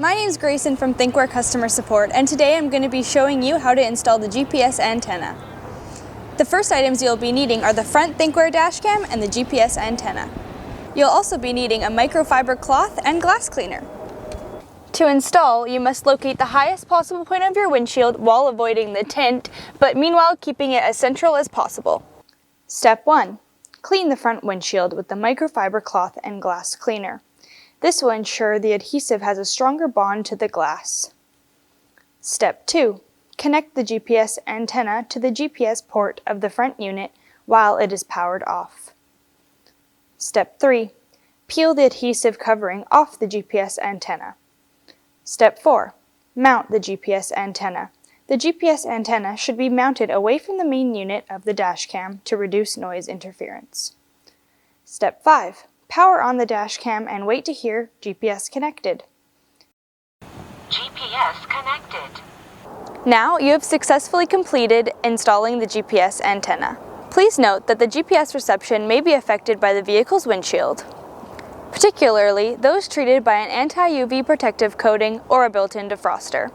My name is Grayson from Thinkware Customer Support, and today I'm going to be showing you how to install the GPS antenna. The first items you'll be needing are the front Thinkware dashcam and the GPS antenna. You'll also be needing a microfiber cloth and glass cleaner. To install, you must locate the highest possible point of your windshield while avoiding the tint, but meanwhile keeping it as central as possible. Step 1. Clean the front windshield with the microfiber cloth and glass cleaner. This will ensure the adhesive has a stronger bond to the glass. Step 2. Connect the GPS antenna to the GPS port of the front unit while it is powered off. Step 3. Peel the adhesive covering off the GPS antenna. Step 4. Mount the GPS antenna. The GPS antenna should be mounted away from the main unit of the dashcam to reduce noise interference. Step 5. Power on the dashcam and wait to hear GPS connected. GPS connected. Now you have successfully completed installing the GPS antenna. Please note that the GPS reception may be affected by the vehicle's windshield, particularly those treated by an anti-UV protective coating or a built-in defroster.